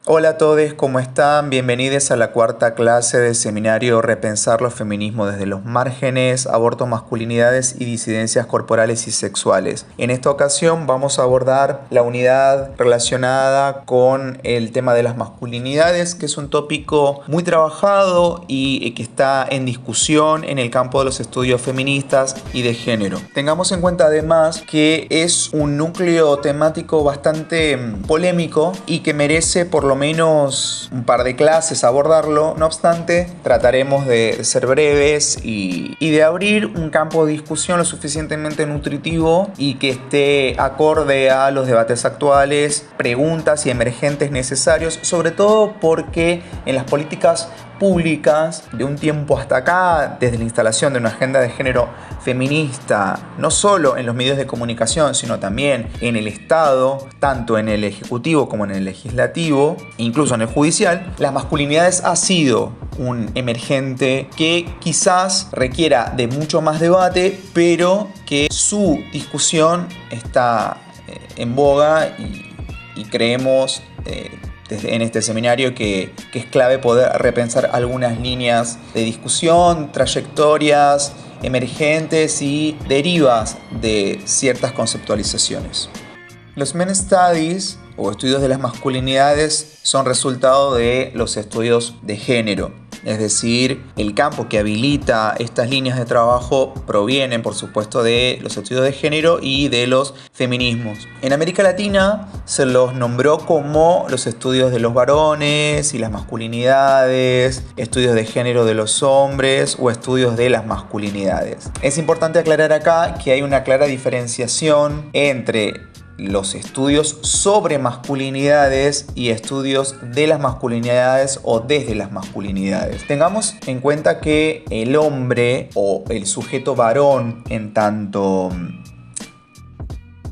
Hola a todos, ¿cómo están? Bienvenidos a la cuarta clase del seminario Repensar los feminismos desde los márgenes, aborto, masculinidades y disidencias corporales y sexuales. En esta ocasión vamos a abordar la unidad relacionada con el tema de las masculinidades, que es un tópico muy trabajado y que está en discusión en el campo de los estudios feministas y de género. Tengamos en cuenta además que es un núcleo temático bastante polémico y que merece por lo menos un par de clases abordarlo. No obstante, trataremos de ser breves y de abrir un campo de discusión lo suficientemente nutritivo y que esté acorde a los debates actuales, preguntas y emergentes necesarios, sobre todo porque en las políticas públicas de un tiempo hasta acá, desde la instalación de una agenda de género feminista, no solo en los medios de comunicación, sino también en el Estado, tanto en el Ejecutivo como en el Legislativo, incluso en el Judicial, las masculinidades ha sido un emergente que quizás requiera de mucho más debate, pero que su discusión está en boga y creemos en este seminario que es clave poder repensar algunas líneas de discusión, trayectorias emergentes y derivas de ciertas conceptualizaciones. Los Men Studies o estudios de las masculinidades son resultado de los estudios de género. Es decir, el campo que habilita estas líneas de trabajo provienen, por supuesto, de los estudios de género y de los feminismos. En América Latina se los nombró como los estudios de los varones y las masculinidades, estudios de género de los hombres o estudios de las masculinidades. Es importante aclarar acá que hay una clara diferenciación entre los estudios sobre masculinidades y estudios de las masculinidades o desde las masculinidades. Tengamos en cuenta que el hombre o el sujeto varón, en tanto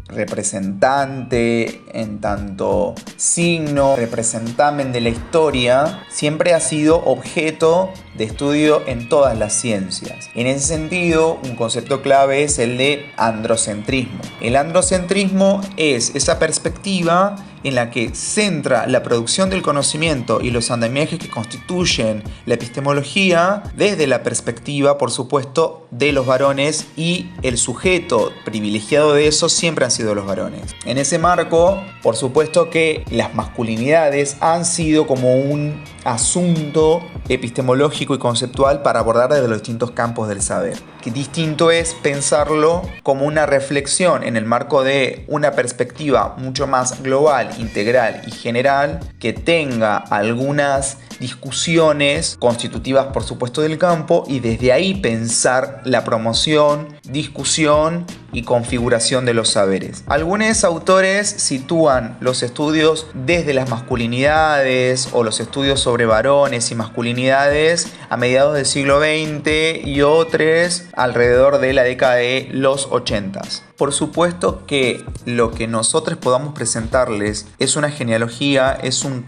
representante, en tanto signo, representamen de la historia, siempre ha sido objeto de estudio en todas las ciencias. En ese sentido, un concepto clave es el de androcentrismo. El androcentrismo es esa perspectiva en la que centra la producción del conocimiento y los andamiajes que constituyen la epistemología desde la perspectiva, por supuesto, de los varones, y el sujeto privilegiado de eso siempre han sido los varones. En ese marco, por supuesto que las masculinidades han sido como un asunto epistemológico y conceptual para abordar desde los distintos campos del saber. Que distinto es pensarlo como una reflexión en el marco de una perspectiva mucho más global, integral y general, que tenga algunas discusiones constitutivas, por supuesto, del campo, y desde ahí pensar la promoción, discusión y configuración de los saberes. Algunos autores sitúan los estudios desde las masculinidades o los estudios sobre varones y masculinidades a mediados del siglo XX y otros alrededor de la década de los 80. Por supuesto que lo que nosotros podamos presentarles es una genealogía, es un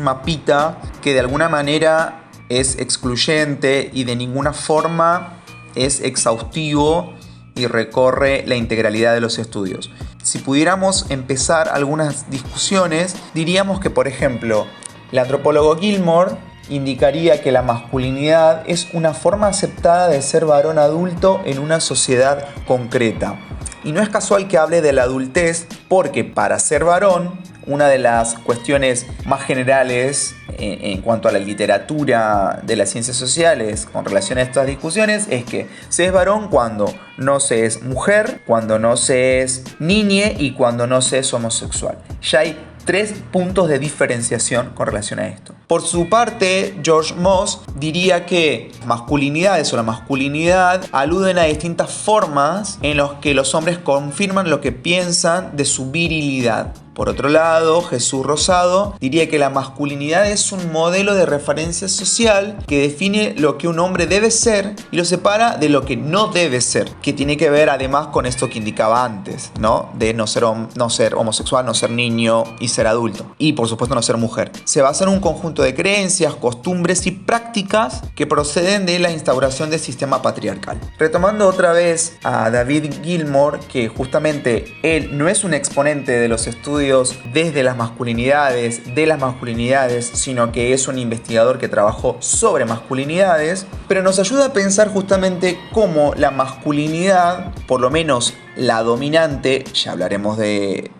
mapita que de alguna manera es excluyente y de ninguna forma es exhaustivo y recorre la integralidad de los estudios. Si pudiéramos empezar algunas discusiones, diríamos que, por ejemplo, el antropólogo Gilmore indicaría que la masculinidad es una forma aceptada de ser varón adulto en una sociedad concreta. Y no es casual que hable de la adultez, porque para ser varón, una de las cuestiones más generales en cuanto a la literatura de las ciencias sociales con relación a estas discusiones es que se es varón cuando no se es mujer, cuando no se es niñe y cuando no se es homosexual. Ya hay 3 puntos de diferenciación con relación a esto. Por su parte, George Moss diría que masculinidades o la masculinidad aluden a distintas formas en las que los hombres confirman lo que piensan de su virilidad. Por otro lado, Jesús Rosado diría que la masculinidad es un modelo de referencia social que define lo que un hombre debe ser y lo separa de lo que no debe ser, que tiene que ver además con esto que indicaba antes, ¿no? De no ser homosexual, no ser niño y ser adulto. Y por supuesto no ser mujer. Se basa en un conjunto de creencias, costumbres y prácticas que proceden de la instauración del sistema patriarcal. Retomando otra vez a David Gilmour, que justamente él no es un exponente de los estudios estudios desde las masculinidades, de las masculinidades, sino que es un investigador que trabajó sobre masculinidades, pero nos ayuda a pensar justamente cómo la masculinidad, por lo menos la dominante, ya hablaremos de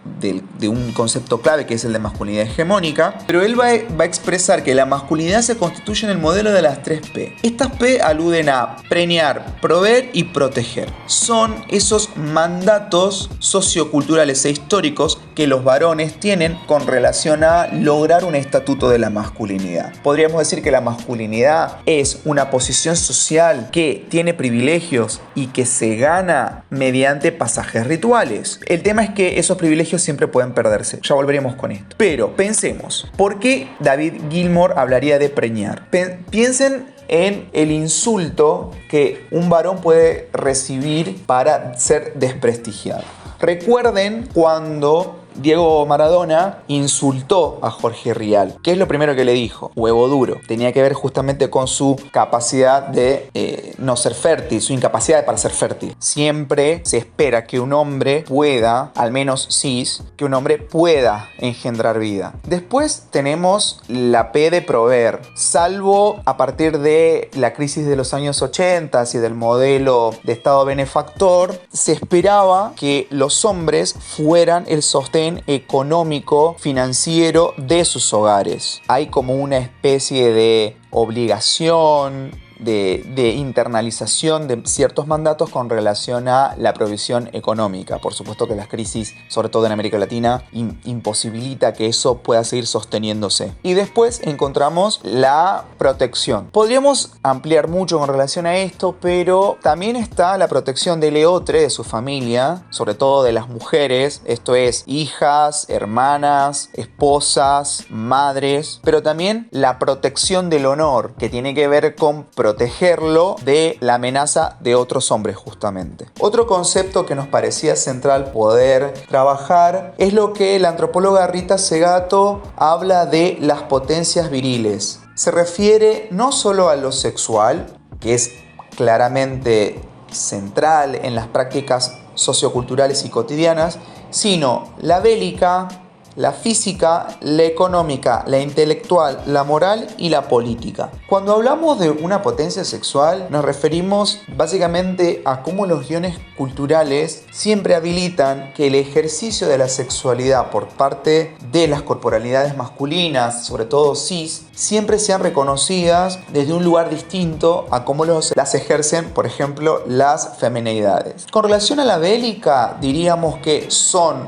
un concepto clave que es el de masculinidad hegemónica, pero él va a expresar que la masculinidad se constituye en el modelo de las 3 P. Estas P aluden a preñar, proveer y proteger. Son esos mandatos socioculturales e históricos que los varones tienen con relación a lograr un estatuto de la masculinidad. Podríamos decir que la masculinidad es una posición social que tiene privilegios y que se gana mediante pasajes rituales. El tema es que esos privilegios siempre pueden perderse. Ya volveremos con esto. Pero pensemos, ¿por qué David Gilmour hablaría de preñar? Piensen en el insulto que un varón puede recibir para ser desprestigiado. Recuerden cuando Diego Maradona insultó a Jorge Rial. ¿Qué es lo primero que le dijo? Huevo duro. Tenía que ver justamente con su capacidad de no ser fértil, su incapacidad para ser fértil. Siempre se espera que un hombre pueda, al menos cis, que un hombre pueda engendrar vida. Después tenemos la P de proveer. Salvo a partir de la crisis de los años 80 y del modelo de Estado benefactor, se esperaba que los hombres fueran el sostén económico, financiero de sus hogares. Hay como una especie de obligación, de internalización de ciertos mandatos con relación a la provisión económica. Por supuesto que las crisis, sobre todo en América Latina, imposibilita que eso pueda seguir sosteniéndose. Y después encontramos la protección. Podríamos ampliar mucho con relación a esto, pero también está la protección del eotre, de su familia, sobre todo de las mujeres, esto es, hijas, hermanas, esposas, madres, pero también la protección del honor, que tiene que ver con protegerlo de la amenaza de otros hombres justamente. Otro concepto que nos parecía central poder trabajar es lo que la antropóloga Rita Segato habla de las potencias viriles. Se refiere no solo a lo sexual, que es claramente central en las prácticas socioculturales y cotidianas, sino la bélica, la física, la económica, la intelectual, la moral y la política. Cuando hablamos de una potencia sexual, nos referimos básicamente a cómo los guiones culturales siempre habilitan que el ejercicio de la sexualidad por parte de las corporalidades masculinas, sobre todo cis, siempre sean reconocidas desde un lugar distinto a cómo las ejercen, por ejemplo, las femineidades. Con relación a la bélica, diríamos que son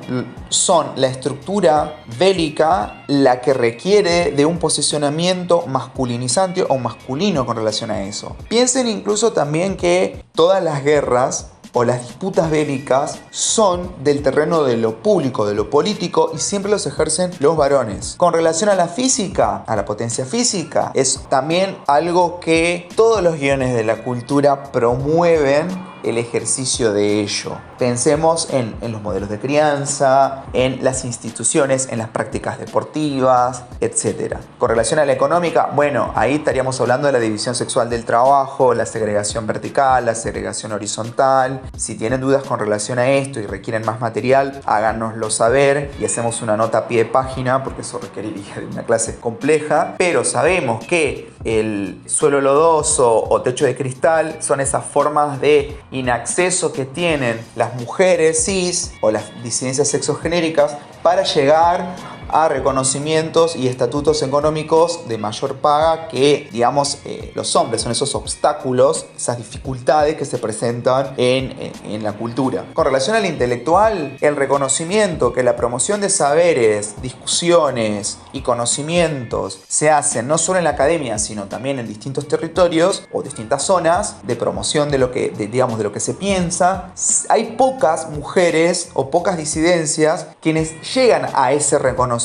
la estructura bélica la que requiere de un posicionamiento masculinizante o masculino con relación a eso. Piensen incluso también que todas las guerras o las disputas bélicas son del terreno de lo público, de lo político, y siempre los ejercen los varones. Con relación a la física, a la potencia física, es también algo que todos los guiones de la cultura promueven el ejercicio de ello. Pensemos en los modelos de crianza, en las instituciones, en las prácticas deportivas, etc. Con relación a la económica, bueno, ahí estaríamos hablando de la división sexual del trabajo, la segregación vertical, la segregación horizontal. Si tienen dudas con relación a esto y requieren más material, háganoslo saber y hacemos una nota a pie de página, porque eso requeriría de una clase compleja. Pero sabemos que el suelo lodoso o techo de cristal son esas formas de inacceso que tienen las mujeres cis o las disidencias sexogenéricas para llegar a reconocimientos y estatutos económicos de mayor paga que, digamos, los hombres. Son esos obstáculos, esas dificultades que se presentan en la cultura. Con relación al intelectual, el reconocimiento que la promoción de saberes, discusiones y conocimientos se hacen no solo en la academia, sino también en distintos territorios o distintas zonas de promoción de lo que se piensa. Hay pocas mujeres o pocas disidencias quienes llegan a ese reconocimiento.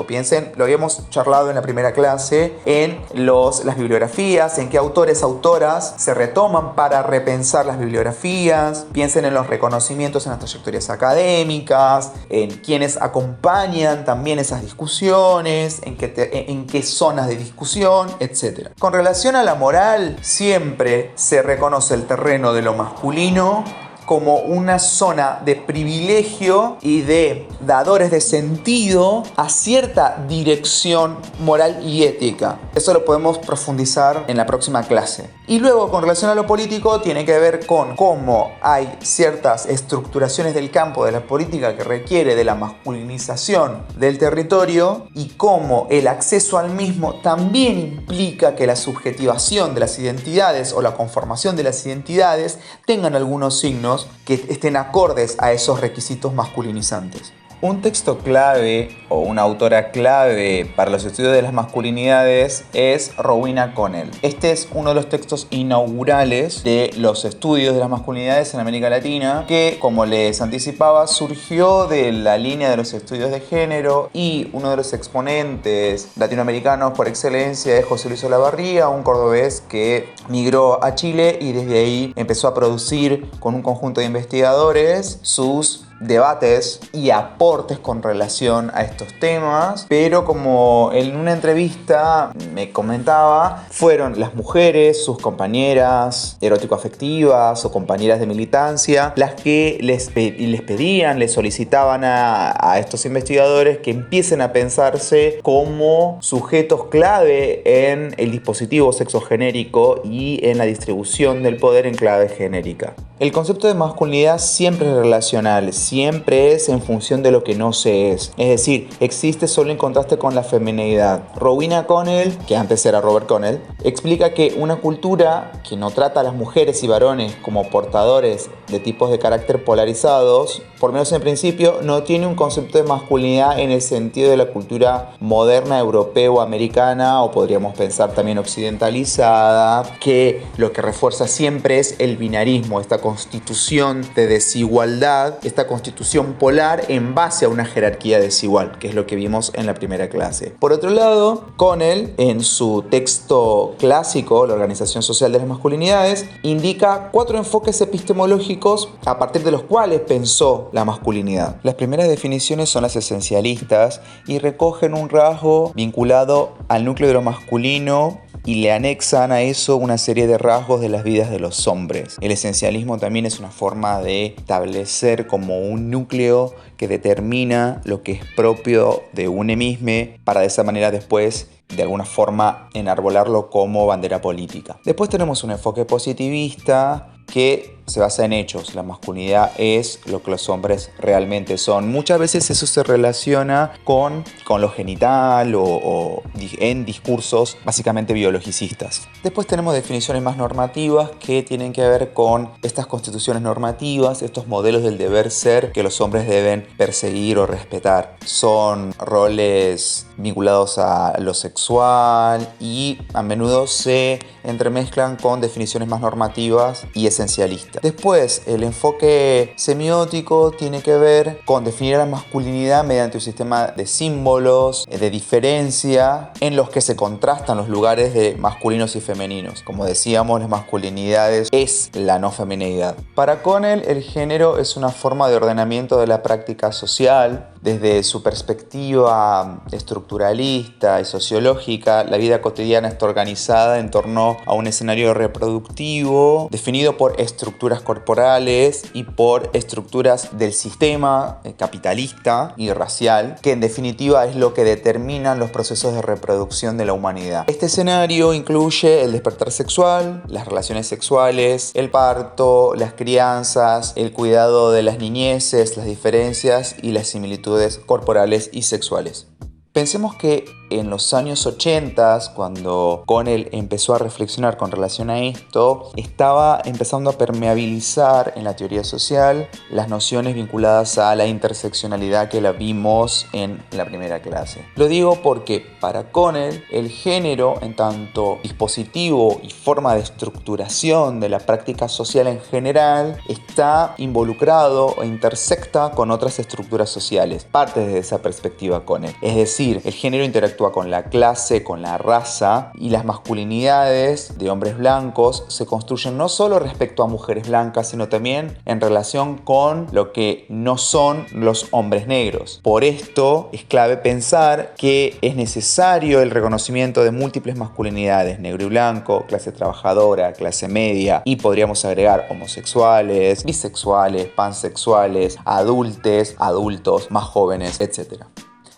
Piensen, lo habíamos charlado en la primera clase, en las bibliografías, en qué autores, autoras se retoman para repensar las bibliografías. Piensen en los reconocimientos en las trayectorias académicas, en quienes acompañan también esas discusiones, en qué zonas de discusión, etc. Con relación a la moral, siempre se reconoce el terreno de lo masculino como una zona de privilegio y de dadores de sentido a cierta dirección moral y ética. Eso lo podemos profundizar en la próxima clase. Y luego, con relación a lo político, tiene que ver con cómo hay ciertas estructuraciones del campo de la política que requiere de la masculinización del territorio y cómo el acceso al mismo también implica que la subjetivación de las identidades o la conformación de las identidades tengan algunos signos que estén acordes a esos requisitos masculinizantes. Un texto clave o una autora clave para los estudios de las masculinidades es Rowena Connell. Este es uno de los textos inaugurales de los estudios de las masculinidades en América Latina, que, como les anticipaba, surgió de la línea de los estudios de género, y uno de los exponentes latinoamericanos por excelencia es José Luis Olavarría, un cordobés que migró a Chile y desde ahí empezó a producir con un conjunto de investigadores sus debates y aportes con relación a estos temas, pero como en una entrevista me comentaba, fueron las mujeres, sus compañeras erótico-afectivas o compañeras de militancia, las que les pedían, les solicitaban a estos investigadores que empiecen a pensarse como sujetos clave en el dispositivo sexogenérico y en la distribución del poder en clave genérica. El concepto de masculinidad siempre es relacional, siempre es en función de lo que no se es. Es decir, existe solo en contraste con la femineidad. Rowena Connell, que antes era Robert Connell, explica que una cultura que no trata a las mujeres y varones como portadores de tipos de carácter polarizados, por lo menos en principio, no tiene un concepto de masculinidad en el sentido de la cultura moderna europea o americana, o podríamos pensar también occidentalizada, que lo que refuerza siempre es el binarismo, esta constitución de desigualdad, esta constitución polar en base a una jerarquía desigual, que es lo que vimos en la primera clase. Por otro lado, Connell, en su texto clásico, La Organización Social de las Masculinidades, indica 4 enfoques epistemológicos a partir de los cuales pensó la masculinidad. Las primeras definiciones son las esencialistas y recogen un rasgo vinculado al núcleo de lo masculino y le anexan a eso una serie de rasgos de las vidas de los hombres. El esencialismo también es una forma de establecer como un núcleo que determina lo que es propio de un mismo para de esa manera después de alguna forma enarbolarlo como bandera política. Después tenemos un enfoque positivista que se basa en hechos. La masculinidad es lo que los hombres realmente son. Muchas veces eso se relaciona con lo genital o en discursos básicamente biologicistas. Después tenemos definiciones más normativas que tienen que ver con estas constituciones normativas, estos modelos del deber ser que los hombres deben perseguir o respetar. Son roles vinculados a lo sexual y a menudo se entremezclan con definiciones más normativas y esencialistas. Después, el enfoque semiótico tiene que ver con definir la masculinidad mediante un sistema de símbolos, de diferencia, en los que se contrastan los lugares de masculinos y femeninos. Como decíamos, las masculinidades es la no femineidad. Para Connell, el género es una forma de ordenamiento de la práctica social. Desde su perspectiva estructuralista y sociológica, la vida cotidiana está organizada en torno a un escenario reproductivo definido por estructuras corporales y por estructuras del sistema capitalista y racial, que en definitiva es lo que determinan los procesos de reproducción de la humanidad. Este escenario incluye el despertar sexual, las relaciones sexuales, el parto, las crianzas, el cuidado de las niñeces, las diferencias y las similitudes corporales y sexuales. Pensemos que en los años 80, cuando Connell empezó a reflexionar con relación a esto, estaba empezando a permeabilizar en la teoría social las nociones vinculadas a la interseccionalidad que la vimos en la primera clase. Lo digo porque para Connell el género, en tanto dispositivo y forma de estructuración de la práctica social en general, está involucrado o intersecta con otras estructuras sociales. Parte desde esa perspectiva Connell. Es decir, decir, el género interactúa con la clase, con la raza, y las masculinidades de hombres blancos se construyen no solo respecto a mujeres blancas, sino también en relación con lo que no son los hombres negros. Por esto es clave pensar que es necesario el reconocimiento de múltiples masculinidades, negro y blanco, clase trabajadora, clase media, y podríamos agregar homosexuales, bisexuales, pansexuales, adultos, más jóvenes, etc.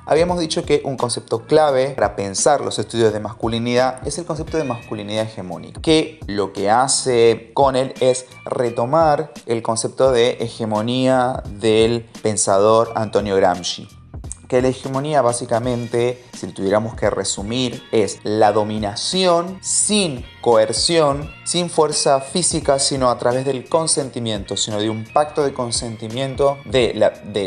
Habíamos dicho que un concepto clave para pensar los estudios de masculinidad es el concepto de masculinidad hegemónica, que lo que hace Connell es retomar el concepto de hegemonía del pensador Antonio Gramsci. Que la hegemonía básicamente, si lo tuviéramos que resumir, es la dominación sin coerción, sin fuerza física, sino a través del consentimiento, sino de un pacto de consentimiento de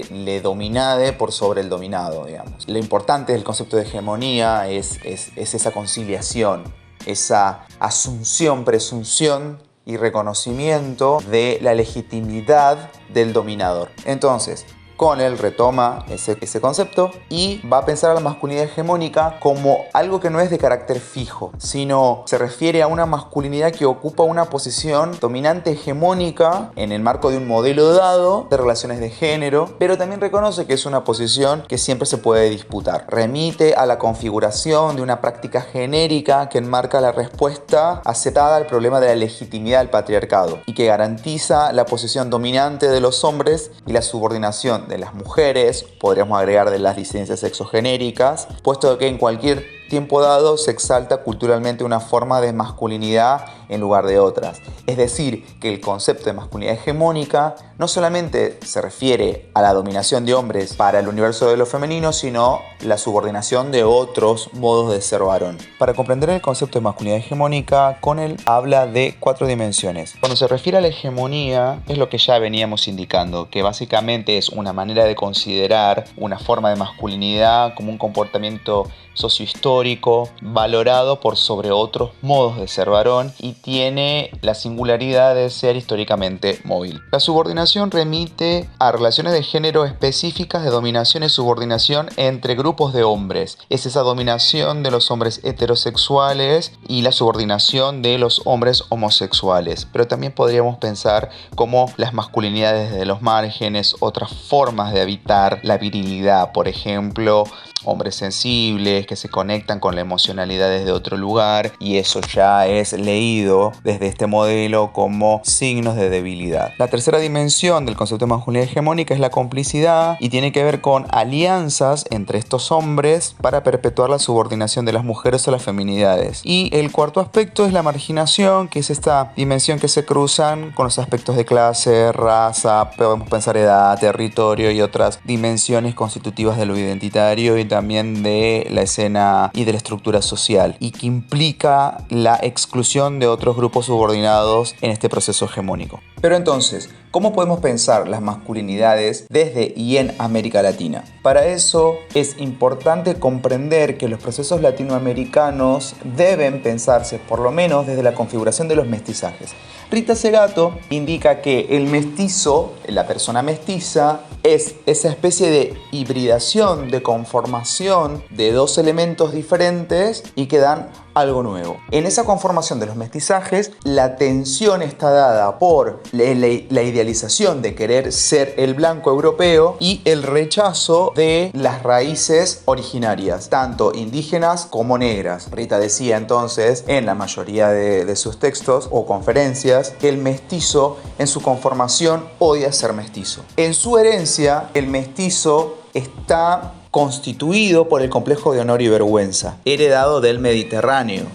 le dominade por sobre el dominado, digamos. Lo importante del concepto de hegemonía es esa conciliación, esa asunción, presunción y reconocimiento de la legitimidad del dominador. Entonces, Connell retoma ese concepto y va a pensar a la masculinidad hegemónica como algo que no es de carácter fijo, sino se refiere a una masculinidad que ocupa una posición dominante hegemónica en el marco de un modelo dado de relaciones de género, pero también reconoce que es una posición que siempre se puede disputar. Remite a la configuración de una práctica genérica que enmarca la respuesta aceptada al problema de la legitimidad del patriarcado y que garantiza la posición dominante de los hombres y la subordinación de las mujeres, podríamos agregar de las disidencias sexogenéricas, puesto que en cualquier tiempo dado se exalta culturalmente una forma de masculinidad en lugar de otras. Es decir, que el concepto de masculinidad hegemónica no solamente se refiere a la dominación de hombres para el universo de lo femenino, sino la subordinación de otros modos de ser varón. Para comprender el concepto de masculinidad hegemónica, Connell habla de 4 dimensiones. Cuando se refiere a la hegemonía, es lo que ya veníamos indicando, que básicamente es una manera de considerar una forma de masculinidad como un comportamiento sociohistórico valorado por sobre otros modos de ser varón y tiene la singularidad de ser históricamente móvil. La subordinación remite a relaciones de género específicas de dominación y subordinación entre grupos de hombres. Es esa dominación de los hombres heterosexuales y la subordinación de los hombres homosexuales. Pero también podríamos pensar como las masculinidades de los márgenes, otras formas de habitar la virilidad, por ejemplo, hombres sensibles que se conectan con la emocionalidad desde otro lugar, y eso ya es leído desde este modelo como signos de debilidad. La tercera dimensión del concepto de masculinidad hegemónica es la complicidad y tiene que ver con alianzas entre estos hombres para perpetuar la subordinación de las mujeres a las feminidades. Y el cuarto aspecto es la marginación, que es esta dimensión que se cruzan con los aspectos de clase, raza, podemos pensar edad, territorio y otras dimensiones constitutivas de lo identitario y también de la escena y de la estructura social, y que implica la exclusión de otros grupos subordinados en este proceso hegemónico. Pero entonces, ¿cómo podemos pensar las masculinidades desde y en América Latina? Para eso es importante comprender que los procesos latinoamericanos deben pensarse por lo menos desde la configuración de los mestizajes. Rita Segato indica que el mestizo, la persona mestiza, es esa especie de hibridación, de conformación de dos elementos diferentes y que dan algo nuevo. En esa conformación de los mestizajes, la tensión está dada por la idealización de querer ser el blanco europeo y el rechazo de las raíces originarias, tanto indígenas como negras. Rita decía entonces, en la mayoría de sus textos o conferencias, que el mestizo en su conformación odia ser mestizo. En su herencia, el mestizo está constituido por el complejo de honor y vergüenza, heredado del Mediterráneo,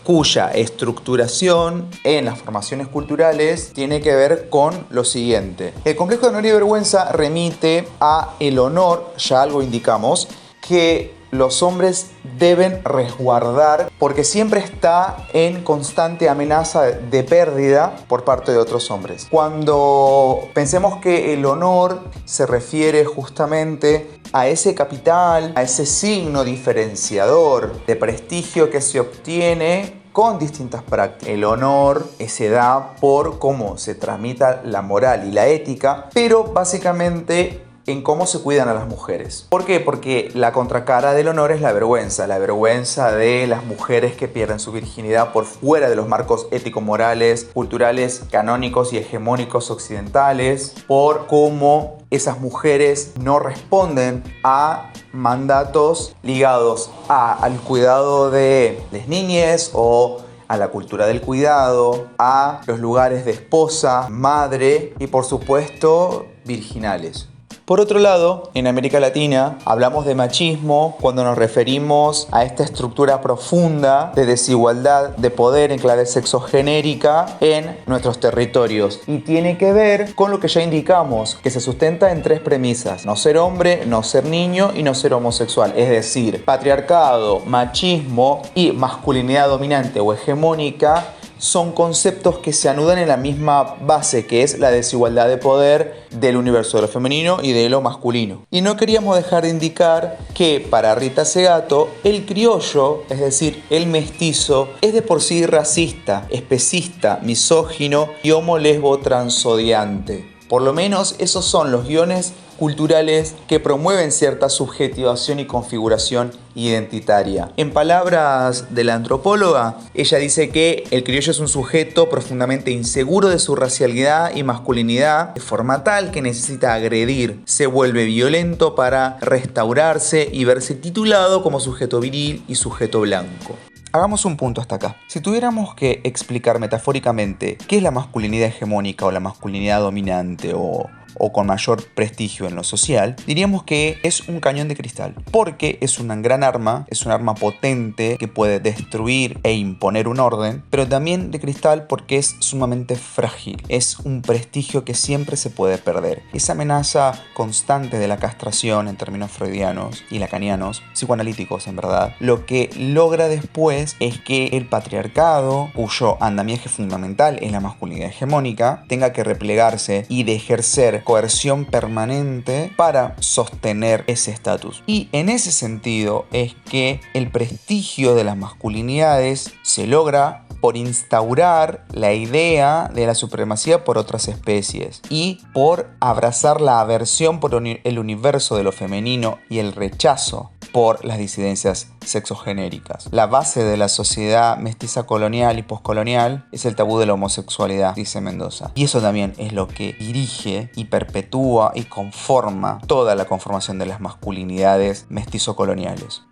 cuya estructuración en las formaciones culturales tiene que ver con lo siguiente. El complejo de honor y vergüenza remite a el honor, ya algo indicamos, que los hombres deben resguardar porque siempre está en constante amenaza de pérdida por parte de otros hombres. Cuando pensemos que el honor se refiere justamente a ese capital, a ese signo diferenciador de prestigio que se obtiene con distintas prácticas. El honor se da por cómo se tramita la moral y la ética, pero básicamente en cómo se cuidan a las mujeres. ¿Por qué? Porque la contracara del honor es la vergüenza de las mujeres que pierden su virginidad por fuera de los marcos ético-morales, culturales, canónicos y hegemónicos occidentales, por cómo esas mujeres no responden a mandatos ligados al cuidado de las niñas o a la cultura del cuidado, a los lugares de esposa, madre y por supuesto virginales. Por otro lado, en América Latina hablamos de machismo cuando nos referimos a esta estructura profunda de desigualdad de poder en clave sexogenérica en nuestros territorios. Y tiene que ver con lo que ya indicamos, que se sustenta en 3 premisas: no ser hombre, no ser niño y no ser homosexual. Es decir, patriarcado, machismo y masculinidad dominante o hegemónica son conceptos que se anudan en la misma base, que es la desigualdad de poder del universo de lo femenino y de lo masculino. Y no queríamos dejar de indicar que para Rita Segato el criollo, es decir, el mestizo, es de por sí racista, especista, misógino y homo-lesbo transodiante. Por lo menos esos son los guiones culturales que promueven cierta subjetivación y configuración identitaria. En palabras de la antropóloga, ella dice que el criollo es un sujeto profundamente inseguro de su racialidad y masculinidad, de forma tal que necesita agredir, se vuelve violento para restaurarse y verse titulado como sujeto viril y sujeto blanco. Hagamos un punto hasta acá. Si tuviéramos que explicar metafóricamente qué es la masculinidad hegemónica o la masculinidad dominante o con mayor prestigio en lo social, diríamos que es un cañón de cristal, porque es una gran arma, es un arma potente que puede destruir e imponer un orden, pero también de cristal porque es sumamente frágil, es un prestigio que siempre se puede perder. Esa amenaza constante de la castración en términos freudianos y lacanianos, psicoanalíticos en verdad, lo que logra después es que el patriarcado, cuyo andamiaje fundamental es la masculinidad hegemónica, tenga que replegarse y de ejercer coerción permanente para sostener ese estatus. Y en ese sentido es que el prestigio de las masculinidades se logra por instaurar la idea de la supremacía por otras especies y por abrazar la aversión por el universo de lo femenino y el rechazo por las disidencias sexogenéricas. La base de la sociedad mestiza colonial y poscolonial es el tabú de la homosexualidad, dice Mendoza. Y eso también es lo que dirige y perpetúa y conforma toda la conformación de las masculinidades mestizo-coloniales.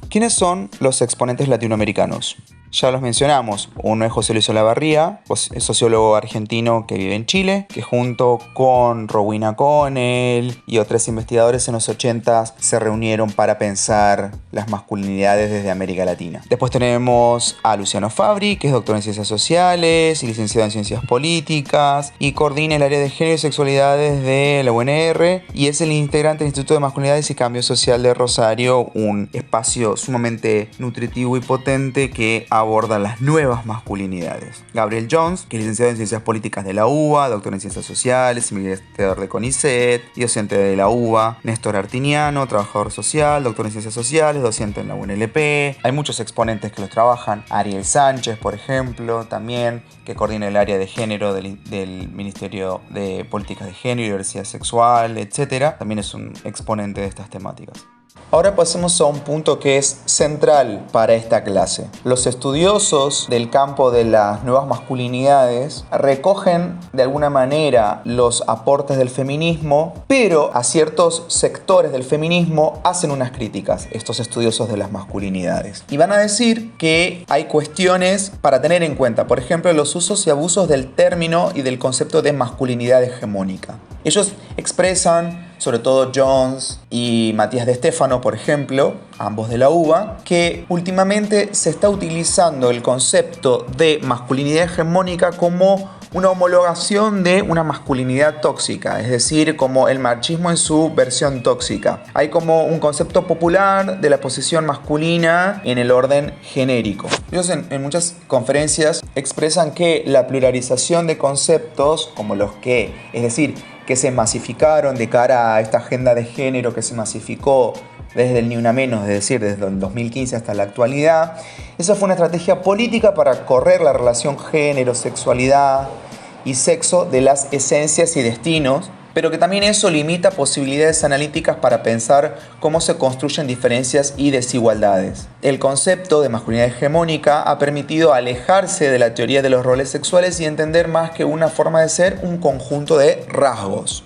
¿Quiénes son los exponentes latinoamericanos? Ya los mencionamos. Uno es José Luis Olavarría, es sociólogo argentino que vive en Chile, que junto con Rowena Connell y otros investigadores en los 80 se reunieron para pensar las masculinidades desde América Latina. Después tenemos a Luciano Fabri, que es doctor en Ciencias Sociales y licenciado en Ciencias Políticas y coordina el área de género y sexualidades de la UNR y es el integrante del Instituto de Masculinidades y Cambio Social de Rosario, un espacio sumamente nutritivo y potente que aborda las nuevas masculinidades. Gabriel Jones, que es licenciado en Ciencias Políticas de la UBA, doctor en Ciencias Sociales, investigador de CONICET y docente de la UBA. Néstor Artiniano, trabajador social, doctor en Ciencias Sociales, docente en la UNLP. Hay muchos exponentes que los trabajan. Ariel Sánchez, por ejemplo, también, que coordina el área de género del Ministerio de Políticas de Género y Diversidad Sexual, etc. También es un exponente de estas temáticas. Ahora pasemos a un punto que es central para esta clase. Los estudiosos del campo de las nuevas masculinidades recogen de alguna manera los aportes del feminismo, pero a ciertos sectores del feminismo hacen unas críticas, estos estudiosos de las masculinidades. Y van a decir que hay cuestiones para tener en cuenta, por ejemplo, los usos y abusos del término y del concepto de masculinidad hegemónica. Ellos expresan, sobre todo Jones y Matías de Stefano, por ejemplo, ambos de la UBA, que últimamente se está utilizando el concepto de masculinidad hegemónica como una homologación de una masculinidad tóxica, es decir, como el machismo en su versión tóxica. Hay como un concepto popular de la posición masculina en el orden genérico. Ellos en muchas conferencias expresan que la pluralización de conceptos, como los que, es decir, que se masificaron de cara a esta agenda de género que se masificó desde el Ni Una Menos, es decir, desde el 2015 hasta la actualidad. Esa fue una estrategia política para correr la relación género, sexualidad y sexo de las esencias y destinos pero que también eso limita posibilidades analíticas para pensar cómo se construyen diferencias y desigualdades. El concepto de masculinidad hegemónica ha permitido alejarse de la teoría de los roles sexuales y entender más que una forma de ser un conjunto de rasgos.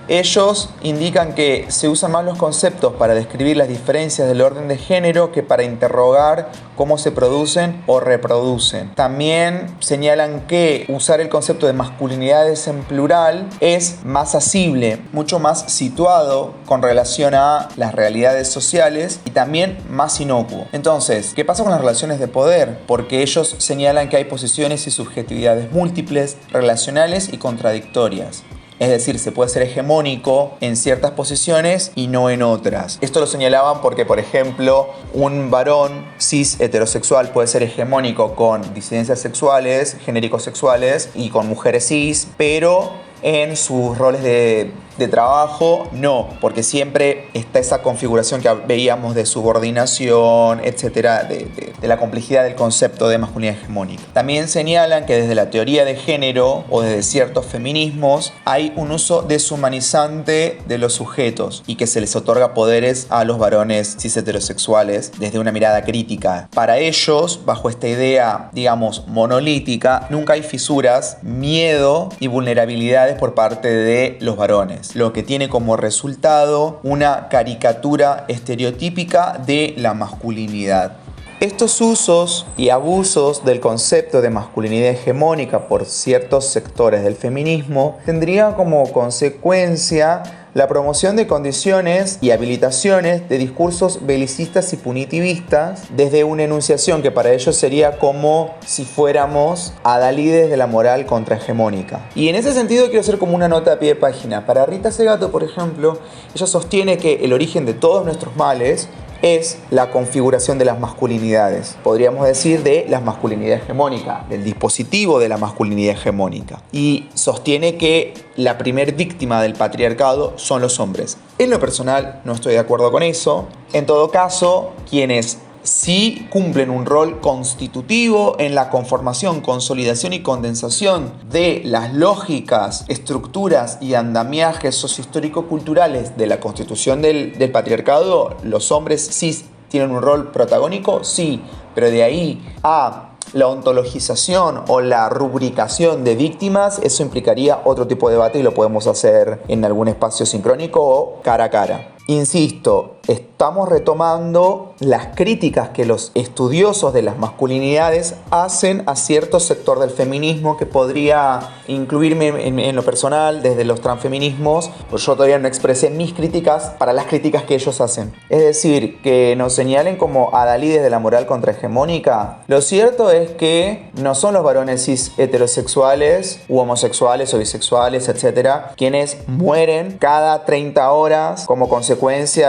Ellos indican que se usan más los conceptos para describir las diferencias del orden de género que para interrogar cómo se producen o reproducen. También señalan que usar el concepto de masculinidades en plural es más asible, mucho más situado con relación a las realidades sociales y también más inocuo. Entonces, ¿qué pasa con las relaciones de poder? Porque ellos señalan que hay posiciones y subjetividades múltiples, relacionales y contradictorias. Es decir, se puede ser hegemónico en ciertas posiciones y no en otras. Esto lo señalaban porque, por ejemplo, un varón cis heterosexual puede ser hegemónico con disidencias sexuales, genéricos sexuales y con mujeres cis, pero en sus roles de trabajo no, porque siempre está esa configuración que veíamos de subordinación, etcétera, de la complejidad del concepto de masculinidad hegemónica. También señalan que desde la teoría de género o desde ciertos feminismos hay un uso deshumanizante de los sujetos y que se les otorga poderes a los varones cis heterosexuales desde una mirada crítica. Para ellos, bajo esta idea, digamos, monolítica, nunca hay fisuras, miedo y vulnerabilidades por parte de los varones, lo que tiene como resultado una caricatura estereotípica de la masculinidad. Estos usos y abusos del concepto de masculinidad hegemónica por ciertos sectores del feminismo tendrían como consecuencia la promoción de condiciones y habilitaciones de discursos belicistas y punitivistas desde una enunciación que para ellos sería como si fuéramos adalides de la moral contrahegemónica. Y en ese sentido quiero hacer como una nota a pie de página. Para Rita Segato, por ejemplo, ella sostiene que el origen de todos nuestros males es la configuración de las masculinidades. Podríamos decir de la masculinidad hegemónica, del dispositivo de la masculinidad hegemónica. Y sostiene que la primer víctima del patriarcado son los hombres. En lo personal no estoy de acuerdo con eso. En todo caso, quienes sí cumplen un rol constitutivo en la conformación, consolidación y condensación de las lógicas, estructuras y andamiajes sociohistórico-culturales de la constitución del patriarcado, los hombres cis tienen un rol protagónico, sí, pero de ahí a la ontologización o la rubricación de víctimas, eso implicaría otro tipo de debate y lo podemos hacer en algún espacio sincrónico o cara a cara. Insisto, estamos retomando las críticas que los estudiosos de las masculinidades hacen a cierto sector del feminismo que podría incluirme en lo personal desde los transfeminismos, pues yo todavía no expresé mis críticas para las críticas que ellos hacen. Es decir, que nos señalen como adalides de la moral contrahegemónica. Lo cierto es que no son los varones cis heterosexuales u homosexuales o bisexuales, etcétera, quienes mueren cada 30 horas como consecuencia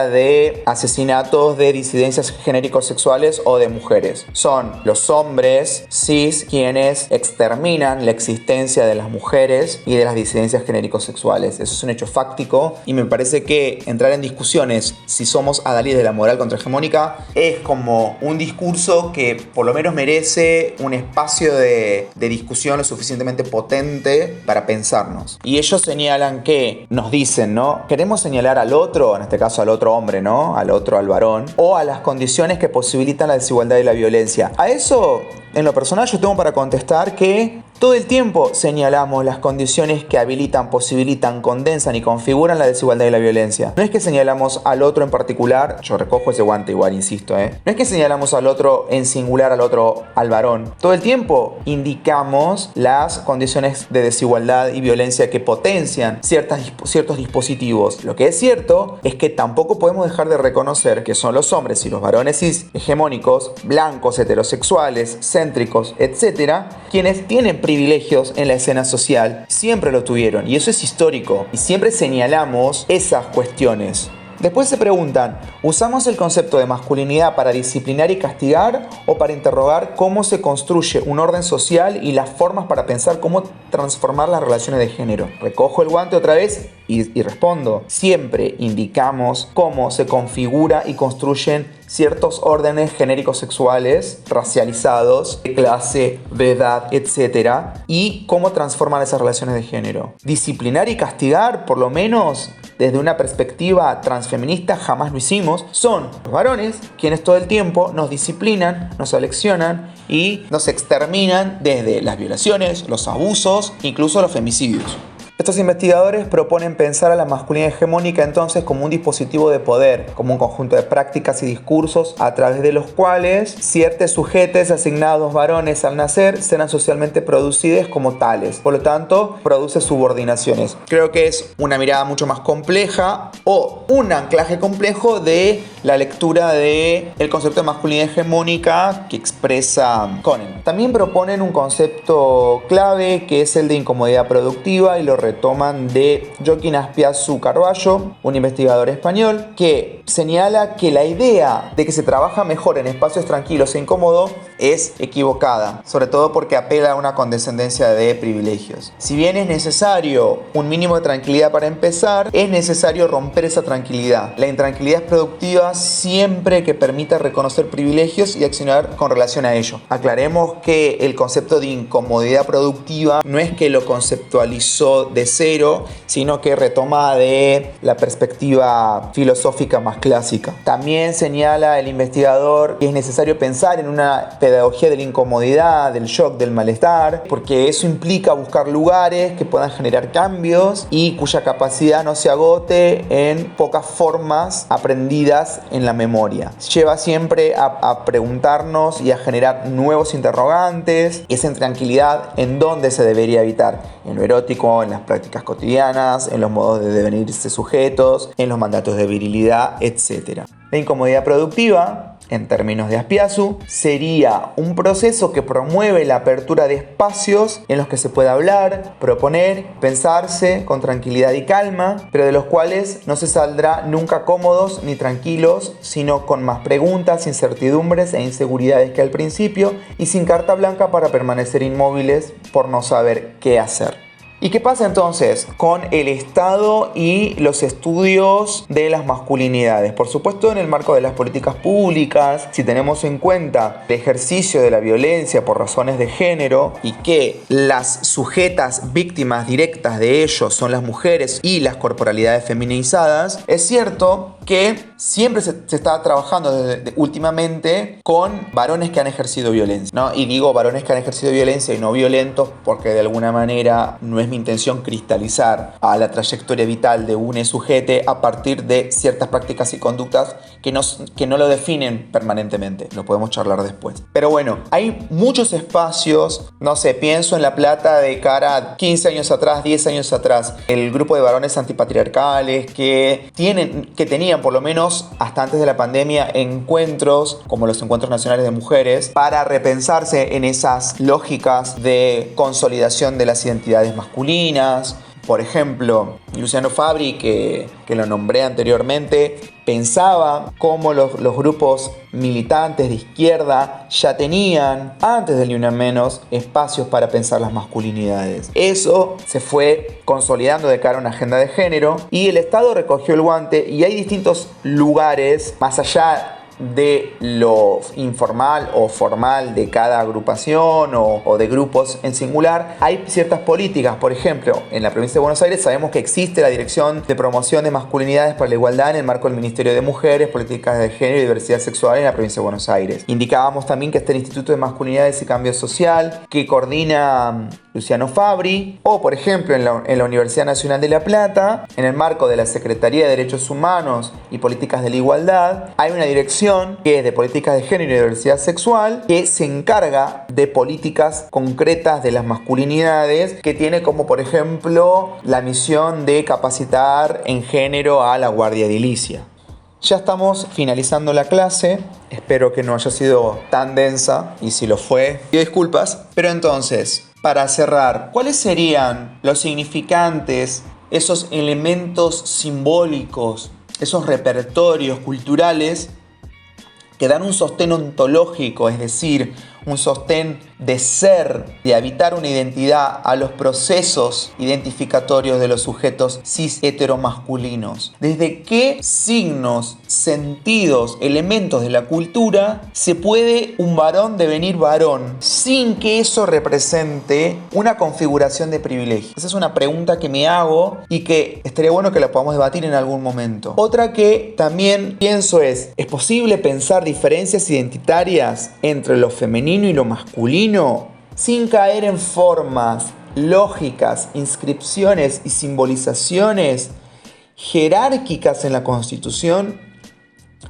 de asesinatos de disidencias genéricos sexuales o de mujeres. Son los hombres cis quienes exterminan la existencia de las mujeres y de las disidencias genéricos sexuales. Eso es un hecho fáctico y me parece que entrar en discusiones si somos adalides de la moral contrahegemónica es como un discurso que por lo menos merece un espacio de discusión lo suficientemente potente para pensarnos. Y ellos señalan que nos dicen, ¿no? Queremos señalar al otro, en este caso al otro hombre, ¿no? Al otro, al varón, o a las condiciones que posibilitan la desigualdad y la violencia. A eso, en lo personal, yo tengo para contestar que todo el tiempo señalamos las condiciones que habilitan, posibilitan, condensan y configuran la desigualdad y la violencia. No es que señalamos al otro en particular, yo recojo ese guante igual, insisto, No es que señalamos al otro en singular, al otro, al varón. Todo el tiempo indicamos las condiciones de desigualdad y violencia que potencian ciertos dispositivos. Lo que es cierto es que tampoco podemos dejar de reconocer que son los hombres y los varones cis hegemónicos, blancos, heterosexuales, céntricos, etc., quienes tienen privilegios en la escena social, siempre lo tuvieron y eso es histórico y siempre señalamos esas cuestiones. Después se preguntan, ¿usamos el concepto de masculinidad para disciplinar y castigar o para interrogar cómo se construye un orden social y las formas para pensar cómo transformar las relaciones de género? Recojo el guante otra vez y respondo. Siempre indicamos cómo se configura y construyen ciertos órdenes genéricos sexuales racializados, de clase, de edad, etc. y cómo transforman esas relaciones de género. Disciplinar y castigar, por lo menos desde una perspectiva transfeminista, jamás lo hicimos. Son los varones quienes todo el tiempo nos disciplinan, nos aleccionan y nos exterminan desde las violaciones, los abusos, incluso los femicidios. Estos investigadores proponen pensar a la masculinidad hegemónica entonces como un dispositivo de poder, como un conjunto de prácticas y discursos a través de los cuales ciertos sujetos asignados varones al nacer serán socialmente producidos como tales. Por lo tanto, produce subordinaciones. Creo que es una mirada mucho más compleja o un anclaje complejo de la lectura del concepto de masculinidad hegemónica que expresa Cohen. También proponen un concepto clave que es el de incomodidad productiva y lo retoman de Joaquín Azpiazu Carballo, un investigador español, que señala que la idea de que se trabaja mejor en espacios tranquilos e incómodos es equivocada, sobre todo porque apela a una condescendencia de privilegios. Si bien es necesario un mínimo de tranquilidad para empezar, es necesario romper esa tranquilidad. La intranquilidad es productiva siempre que permita reconocer privilegios y accionar con relación a ello. Aclaremos que el concepto de incomodidad productiva no es que lo conceptualizó de cero, sino que retoma de la perspectiva filosófica más clásica. También señala el investigador que es necesario pensar en una pedagogía de la incomodidad, del shock, del malestar, porque eso implica buscar lugares que puedan generar cambios y cuya capacidad no se agote en pocas formas aprendidas en la memoria. Lleva siempre a preguntarnos y a generar nuevos interrogantes, y esa intranquilidad en dónde se debería evitar: en lo erótico, en las prácticas cotidianas, en los modos de devenirse sujetos, en los mandatos de virilidad, etc. La incomodidad productiva, en términos de Azpiazu, sería un proceso que promueve la apertura de espacios en los que se pueda hablar, proponer, pensarse con tranquilidad y calma, pero de los cuales no se saldrá nunca cómodos ni tranquilos, sino con más preguntas, incertidumbres e inseguridades que al principio, y sin carta blanca para permanecer inmóviles por no saber qué hacer. ¿Y qué pasa entonces con el Estado y los estudios de las masculinidades? Por supuesto, en el marco de las políticas públicas, si tenemos en cuenta el ejercicio de la violencia por razones de género y que las sujetas víctimas directas de ello son las mujeres y las corporalidades feminizadas, es cierto que siempre se está trabajando últimamente con varones que han ejercido violencia, ¿no? Y digo varones que han ejercido violencia y no violentos porque de alguna manera no es mi intención cristalizar a la trayectoria vital de un sujete a partir de ciertas prácticas y conductas que no lo definen permanentemente. Lo podemos charlar después. Pero bueno, hay muchos espacios, no sé, pienso en La Plata de cara a 15 años atrás, 10 años atrás, el grupo de varones antipatriarcales que tenían por lo menos hasta antes de la pandemia encuentros como los encuentros nacionales de mujeres para repensarse en esas lógicas de consolidación de las identidades masculinas. Por ejemplo, Luciano Fabri, que lo nombré anteriormente, pensaba cómo los grupos militantes de izquierda ya tenían, antes del Ni Una Menos, espacios para pensar las masculinidades. Eso se fue consolidando de cara a una agenda de género y el Estado recogió el guante, y hay distintos lugares, más allá de lo informal o formal de cada agrupación o de grupos en singular, hay ciertas políticas. Por ejemplo, en la provincia de Buenos Aires sabemos que existe la Dirección de Promoción de Masculinidades para la Igualdad en el marco del Ministerio de Mujeres, Políticas de Género y Diversidad Sexual en la provincia de Buenos Aires. Indicábamos también que está el Instituto de Masculinidades y Cambio Social, que coordina Luciano Fabri, o por ejemplo en la Universidad Nacional de La Plata, en el marco de la Secretaría de Derechos Humanos y Políticas de la Igualdad, hay una dirección que es de políticas de género y diversidad sexual, que se encarga de políticas concretas de las masculinidades, que tiene como por ejemplo la misión de capacitar en género a la Guardia Edilicia. Ya estamos finalizando la clase, espero que no haya sido tan densa, y si lo fue, pido disculpas. Pero entonces, para cerrar, ¿cuáles serían los significantes, esos elementos simbólicos, esos repertorios culturales que dan un sostén ontológico, es decir, un sostén de ser, de habitar una identidad a los procesos identificatorios de los sujetos cis heteromasculinos. ¿Desde qué signos, sentidos, elementos de la cultura se puede un varón devenir varón sin que eso represente una configuración de privilegio? Esa es una pregunta que me hago y que estaría bueno que la podamos debatir en algún momento. Otra que también pienso ¿es posible pensar diferencias identitarias entre lo femenino y lo masculino sin caer en formas, lógicas, inscripciones y simbolizaciones jerárquicas en la Constitución?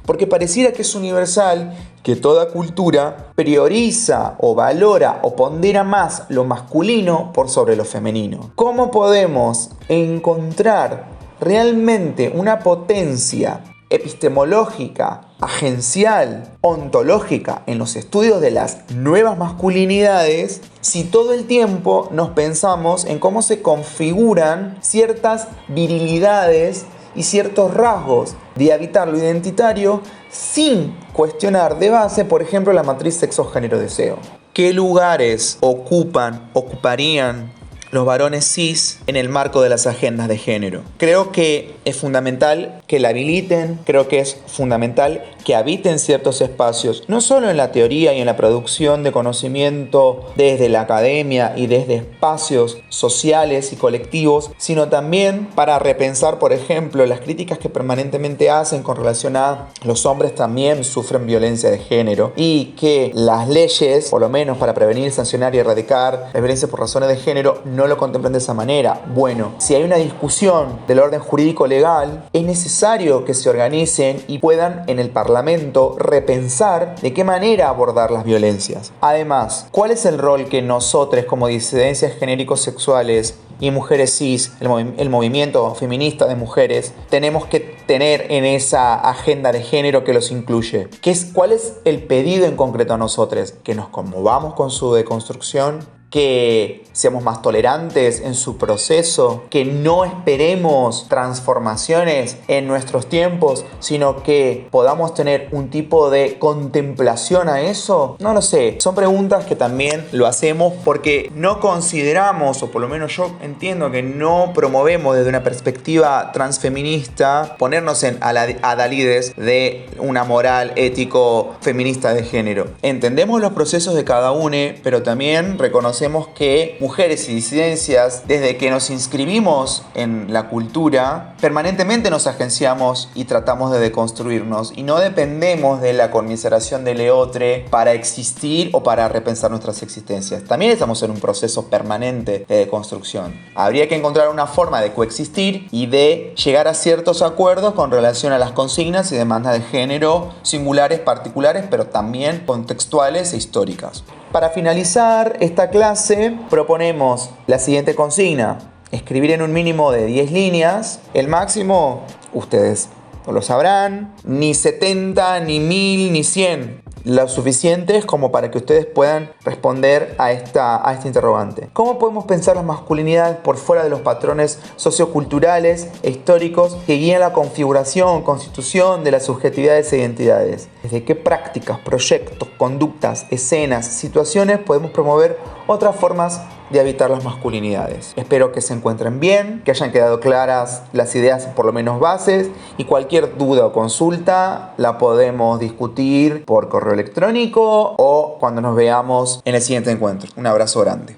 Porque pareciera que es universal que toda cultura prioriza o valora o pondera más lo masculino por sobre lo femenino. ¿Cómo podemos encontrar realmente una potencia epistemológica, agencial, ontológica en los estudios de las nuevas masculinidades si todo el tiempo nos pensamos en cómo se configuran ciertas virilidades y ciertos rasgos de habitar lo identitario sin cuestionar de base, por ejemplo, la matriz sexo-género-deseo? ¿Qué lugares ocuparían los varones cis en el marco de las agendas de género? Creo que es fundamental que la habiliten, creo que es fundamental que habiten ciertos espacios, no solo en la teoría y en la producción de conocimiento desde la academia y desde espacios sociales y colectivos, sino también para repensar, por ejemplo, las críticas que permanentemente hacen con relación a los hombres también sufren violencia de género y que las leyes, por lo menos para prevenir, sancionar y erradicar la violencia por razones de género, no lo contemplan de esa manera. Bueno, si hay una discusión del orden jurídico legal, es necesario que se organicen y puedan en el Parlamento repensar de qué manera abordar las violencias. Además, ¿cuál es el rol que nosotros como disidencias genéricos sexuales y mujeres cis, el movimiento feminista de mujeres, tenemos que tener en esa agenda de género que los incluye? ¿Cuál es el pedido en concreto a nosotros? Que nos conmovamos con su deconstrucción, que seamos más tolerantes en su proceso, que no esperemos transformaciones en nuestros tiempos, sino que podamos tener un tipo de contemplación a eso. No lo sé, son preguntas que también lo hacemos porque no consideramos, o por lo menos yo entiendo que no promovemos desde una perspectiva transfeminista ponernos en adalides de una moral ético feminista de género. Entendemos los procesos de cada uno, pero también reconocemos que mujeres y disidencias, desde que nos inscribimos en la cultura, permanentemente nos agenciamos y tratamos de deconstruirnos y no dependemos de la conmiseración del eotre para existir o para repensar nuestras existencias. También estamos en un proceso permanente de deconstrucción. Habría que encontrar una forma de coexistir y de llegar a ciertos acuerdos con relación a las consignas y demandas de género singulares, particulares, pero también contextuales e históricas. Para finalizar esta clase proponemos la siguiente consigna: escribir en un mínimo de 10 líneas, el máximo ustedes no lo sabrán, ni 70, ni 1000, ni 100. Lo suficientes como para que ustedes puedan responder a esta interrogante. ¿Cómo podemos pensar las masculinidades por fuera de los patrones socioculturales e históricos que guían la configuración, constitución de las subjetividades e identidades? ¿Desde qué prácticas, proyectos, conductas, escenas, situaciones podemos promover otras formas de habitar las masculinidades? Espero que se encuentren bien, que hayan quedado claras las ideas, por lo menos bases, y cualquier duda o consulta la podemos discutir por correo electrónico o cuando nos veamos en el siguiente encuentro. Un abrazo grande.